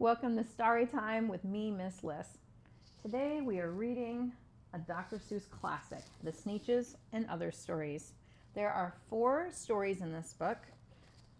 Welcome to Starry Time with me, Miss Liz. Today we are reading a Dr. Seuss classic, The Sneetches and Other Stories. There are 4 stories in this book.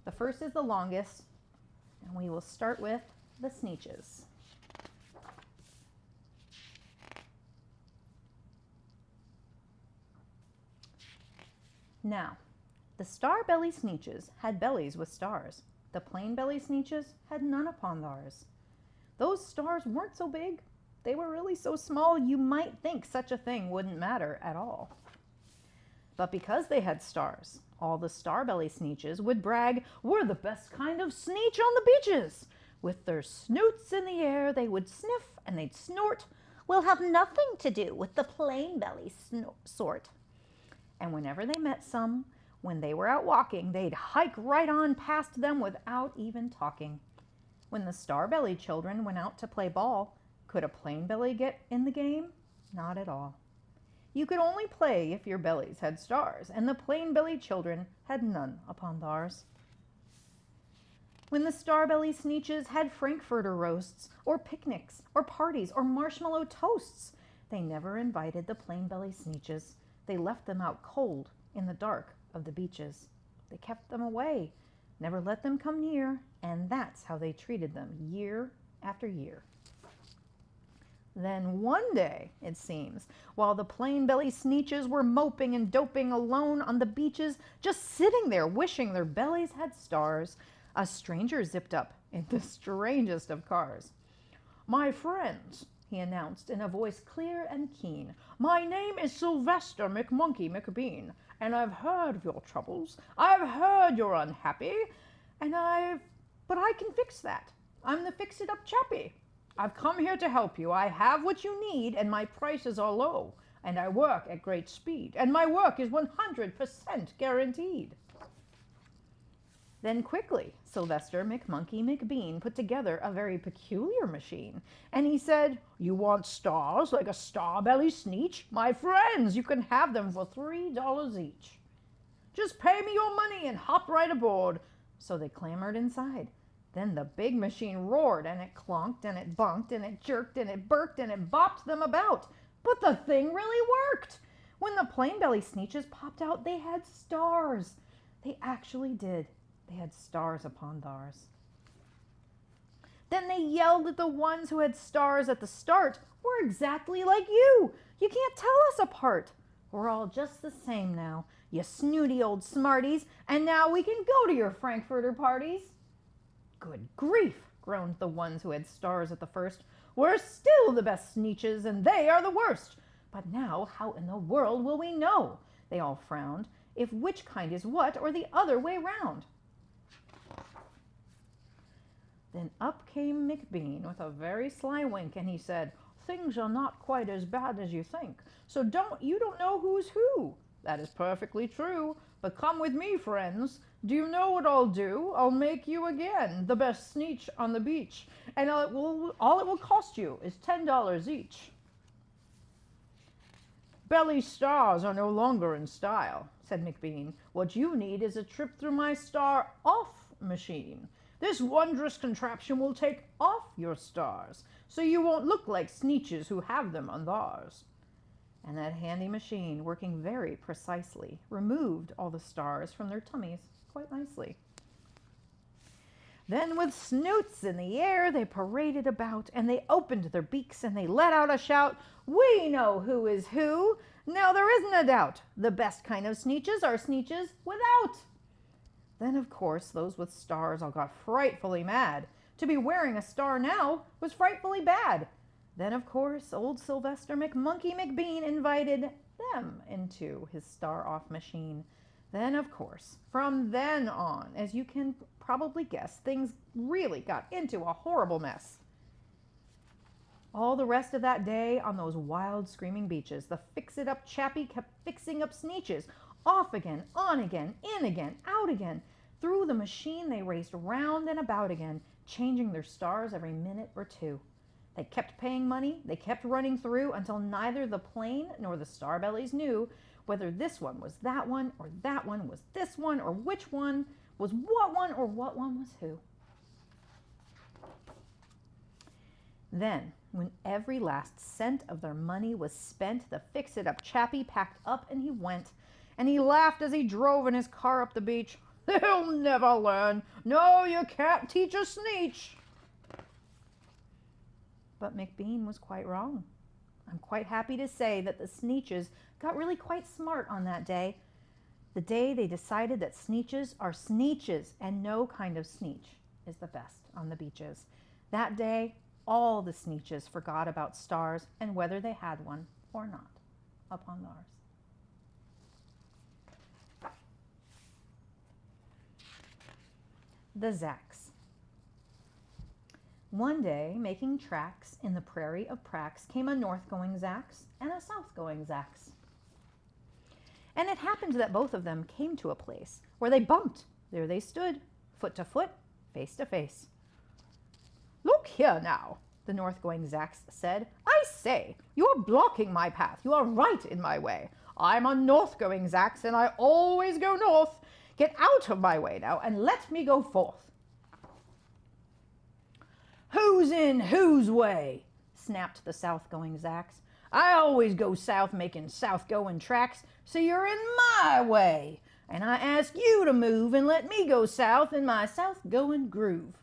The first is the longest, and we will start with The Sneetches. Now, the star-belly Sneetches had bellies with stars. The plain-belly Sneetches had none upon theirs. Those stars weren't so big. They were really so small you might think such a thing wouldn't matter at all. But because they had stars, all the star-belly Sneetches would brag, "We're the best kind of Sneetch on the beaches." With their snoots in the air, they would sniff and they'd snort. "We'll have nothing to do with the plain-belly sort." And whenever they met some, when they were out walking, they'd hike right on past them without even talking. When the star-belly children went out to play ball, could a plain belly get in the game? Not at all. You could only play if your bellies had stars, and the plain-belly children had none upon theirs. When the star-belly Sneetches had frankfurter roasts, or picnics, or parties, or marshmallow toasts, they never invited the plain-belly Sneetches. They left them out cold in the dark of the beaches. They kept them away, never let them come near, and that's how they treated them year after year. Then one day, it seems, while the plain-belly Sneetches were moping and doping alone on the beaches, just sitting there wishing their bellies had stars, a stranger zipped up in the strangest of cars. "My friends," he announced in a voice clear and keen, "my name is Sylvester McMonkey McBean, and I've heard of your troubles. I've heard you're unhappy, but I can fix that. I'm the fix-it-up chappie. I've come here to help you. I have what you need, and my prices are low, and I work at great speed, and my work is 100% guaranteed." Then quickly, Sylvester McMonkey McBean put together a very peculiar machine, and he said, "You want stars like a star-belly Sneetch? My friends, you can have them for $3 each. Just pay me your money and hop right aboard." So they clambered inside. Then the big machine roared, and it clonked, and it bunked, and it jerked, and it burked, and it bopped them about. But the thing really worked. When the plain-belly Sneetches popped out, they had stars. They actually did. They had stars upon theirs. Then they yelled at the ones who had stars at the start. "We're exactly like you. You can't tell us apart. We're all just the same now, you snooty old smarties, and now we can go to your frankfurter parties." "Good grief," groaned the ones who had stars at the first. "We're still the best Sneetches, and they are the worst. But now how in the world will we know," they all frowned, "if which kind is what, or the other way round?" Then up came McBean with a very sly wink, and he said, "Things are not quite as bad as you think. So you don't know who's who. That is perfectly true. But come with me, friends. Do you know what I'll do? I'll make you again the best Sneetch on the beach, and all it will cost you is $10 each." "Belly stars are no longer in style," said McBean. "What you need is a trip through my star-off machine. This wondrous contraption will take off your stars, so you won't look like Sneetches who have them on theirs." And that handy machine, working very precisely, removed all the stars from their tummies quite nicely. Then with snoots in the air, they paraded about, and they opened their beaks, and they let out a shout, "We know who is who! Now there isn't a doubt. The best kind of Sneetches are Sneetches without." Then, of course, those with stars all got frightfully mad. To be wearing a star now was frightfully bad. Then, of course, old Sylvester McMonkey McBean invited them into his star-off machine. Then, of course, from then on, as you can probably guess, things really got into a horrible mess. All the rest of that day on those wild, screaming beaches, the fix-it-up chappie kept fixing up Sneetches. Off again, on again, in again, out again. Through the machine they raced round and about again, changing their stars every minute or two. They kept paying money, they kept running through, until neither the plain nor the starbellies knew whether this one was that one, or that one was this one, or which one was what one, or what one was who. Then, when every last cent of their money was spent, the fix-it-up chappie packed up and he went. And he laughed as he drove in his car up the beach. They'll never learn. No, you can't teach a Sneetch. But McBean was quite wrong. I'm quite happy to say that the Sneetches got really quite smart on that day. The day they decided that Sneetches are Sneetches and no kind of Sneetch is the best on the beaches. That day, all the Sneetches forgot about stars and whether they had one or not upon theirs. The Zacks. One day, making tracks in the prairie of Prax, came a north-going Zacks and a south-going Zacks. And it happened that both of them came to a place where they bumped. There they stood, foot to foot, face to face. Look here now, the north-going Zacks said. I say, you are blocking my path. You are right in my way. I'm a north-going Zacks, and I always go north. Get out of my way now and let me go forth. Who's in whose way? Snapped the south-going Zacks. I always go south making south-going tracks, so you're in my way. And I ask you to move and let me go south in my south-going groove.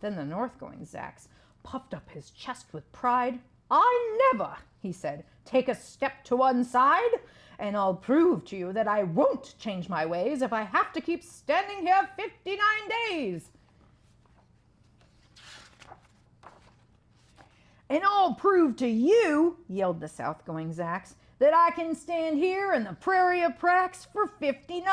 Then the north-going Zacks puffed up his chest with pride. I never, he said, take a step to one side, and I'll prove to you that I won't change my ways if I have to keep standing here 59 days. And I'll prove to you, yelled the south-going Zacks, that I can stand here in the prairie of Prax for 59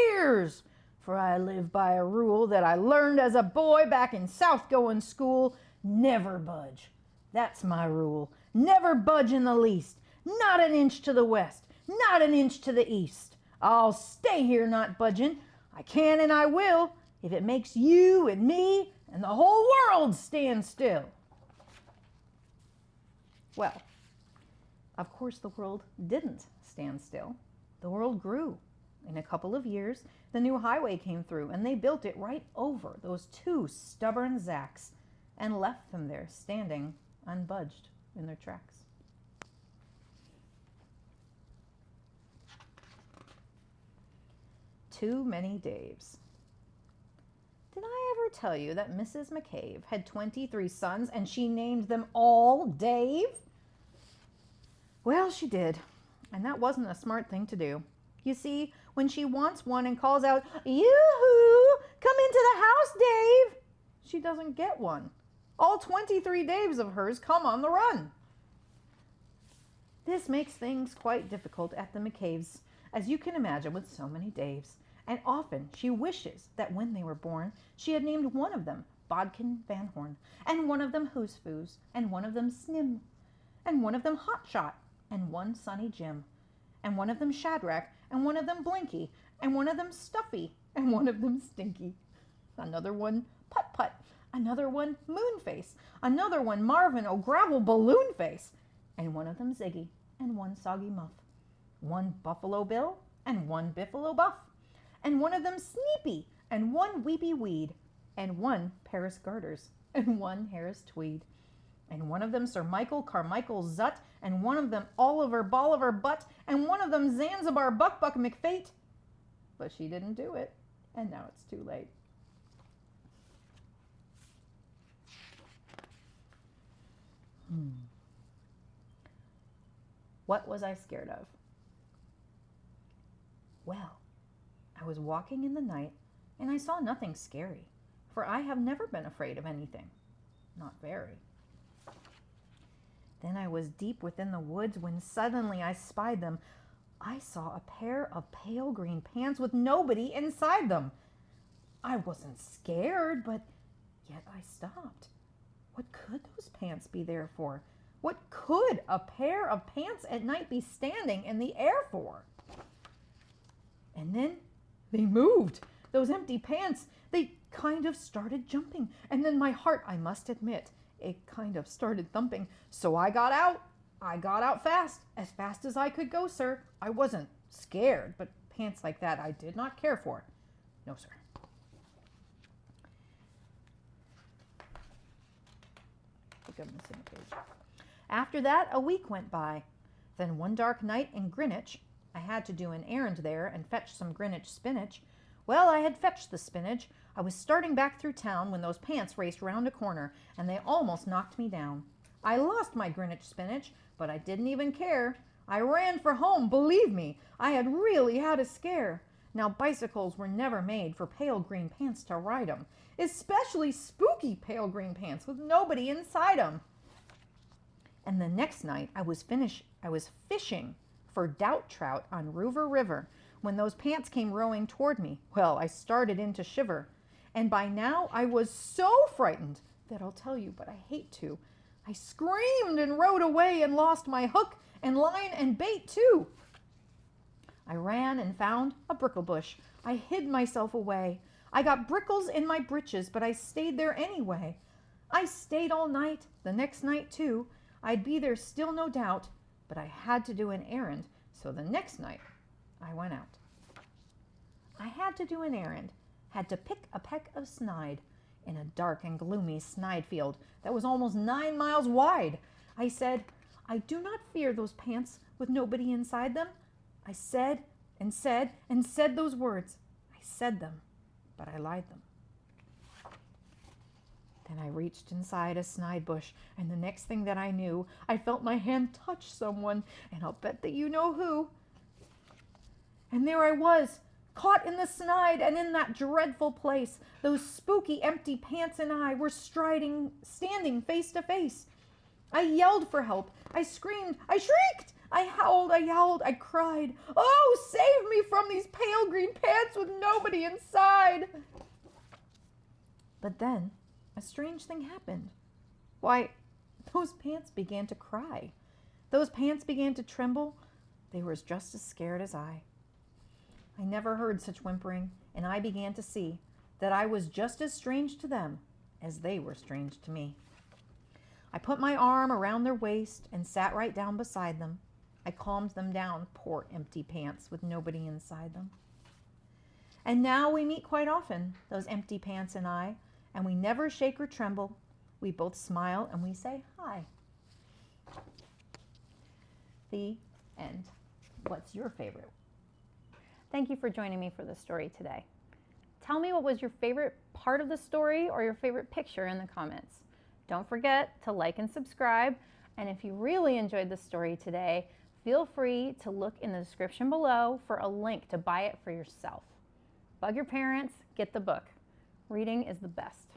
years. For I live by a rule that I learned as a boy back in south-going school, never budge. That's my rule. Never budge in the least. Not an inch to the west. Not an inch to the east. I'll stay here not budging. I can and I will, if it makes you and me and the whole world stand still. Well, of course the world didn't stand still. The world grew. In a couple of years, the new highway came through and they built it right over those two stubborn Zacks and left them there standing unbudged in their tracks. Too many Daves. Did I ever tell you that Mrs. McCabe had 23 sons and she named them all Dave? Well, she did, and that wasn't a smart thing to do. You see, when she wants one and calls out, Yoo-hoo, come into the house, Dave, she doesn't get one. All 23 Daves of hers come on the run. This makes things quite difficult at the McCaves, as you can imagine, with so many Daves. And often she wishes that when they were born, she had named one of them Bodkin Van Horn, and one of them Who's Foos, and one of them Snim, and one of them Hotshot, and one Sonny Jim, and one of them Shadrach, and one of them Blinky, and one of them Stuffy, and one of them Stinky. Another one Put Put, another one Moonface, another one Marvin O'Gravel Balloon Face, and one of them Ziggy, and one Soggy Muff, one Buffalo Bill, and one Biffalo Buff, and one of them Sneepy, and one Weepy Weed, and one Paris Garters, and one Harris Tweed, and one of them Sir Michael Carmichael Zut, and one of them Oliver Bolivar Butt, and one of them Zanzibar Buck Buck McFate. But she didn't do it, and now it's too late. What was I scared of? Well, I was walking in the night, and I saw nothing scary, for I have never been afraid of anything. Not very. Then I was deep within the woods when suddenly I spied them. I saw a pair of pale green pants with nobody inside them. I wasn't scared, but yet I stopped. What could those pants be there for? What could a pair of pants at night be standing in the air for? And then they moved. Those empty pants, they kind of started jumping. And then my heart, I must admit, it kind of started thumping. So I got out. I got out fast as I could go, sir. I wasn't scared, but pants like that I did not care for. No, sir. think I'm missing a page. After that, a week went by. Then one dark night in Greenwich, I had to do an errand there and fetch some Greenwich spinach. Well, I had fetched the spinach. I was starting back through town when those pants raced round a corner, and they almost knocked me down. I lost my Greenwich spinach, but I didn't even care. I ran for home, believe me. I had really had a scare. Now, bicycles were never made for pale green pants to ride 'em, especially spooky pale green pants with nobody inside 'em. And the next night I was fishing for doubt trout on Rover River when those pants came rowing toward me. Well, I started in to shiver. And by now I was so frightened that I'll tell you, but I hate to. I screamed and rowed away and lost my hook and line and bait too. I ran and found a brickle bush. I hid myself away. I got brickles in my britches, but I stayed there anyway. I stayed all night, the next night too. I'd be there still, no doubt, but I had to do an errand, so the next night I went out. I had to do an errand, had to pick a peck of snide in a dark and gloomy snide field that was almost 9 miles wide. I said, I do not fear those pants with nobody inside them. I said and said and said those words. I said them, but I lied them. Then I reached inside a snide bush, and the next thing that I knew, I felt my hand touch someone, and I'll bet that you know who. And there I was, caught in the snide, and in that dreadful place, those spooky empty pants and I were standing face to face. I yelled for help. I screamed. I shrieked. I howled. I yelled. I cried. Oh, save me from these pale green pants with nobody inside. But then a strange thing happened. Why, those pants began to cry. Those pants began to tremble. They were just as scared as I. I never heard such whimpering, and I began to see that I was just as strange to them as they were strange to me. I put my arm around their waist and sat right down beside them. I calmed them down, poor empty pants with nobody inside them. And now we meet quite often, those empty pants and I, and we never shake or tremble. We both smile and we say hi. The end. What's your favorite? Thank you for joining me for the story today. Tell me what was your favorite part of the story or your favorite picture in the comments. Don't forget to like and subscribe. And if you really enjoyed the story today, feel free to look in the description below for a link to buy it for yourself. Bug your parents, get the book. Reading is the best.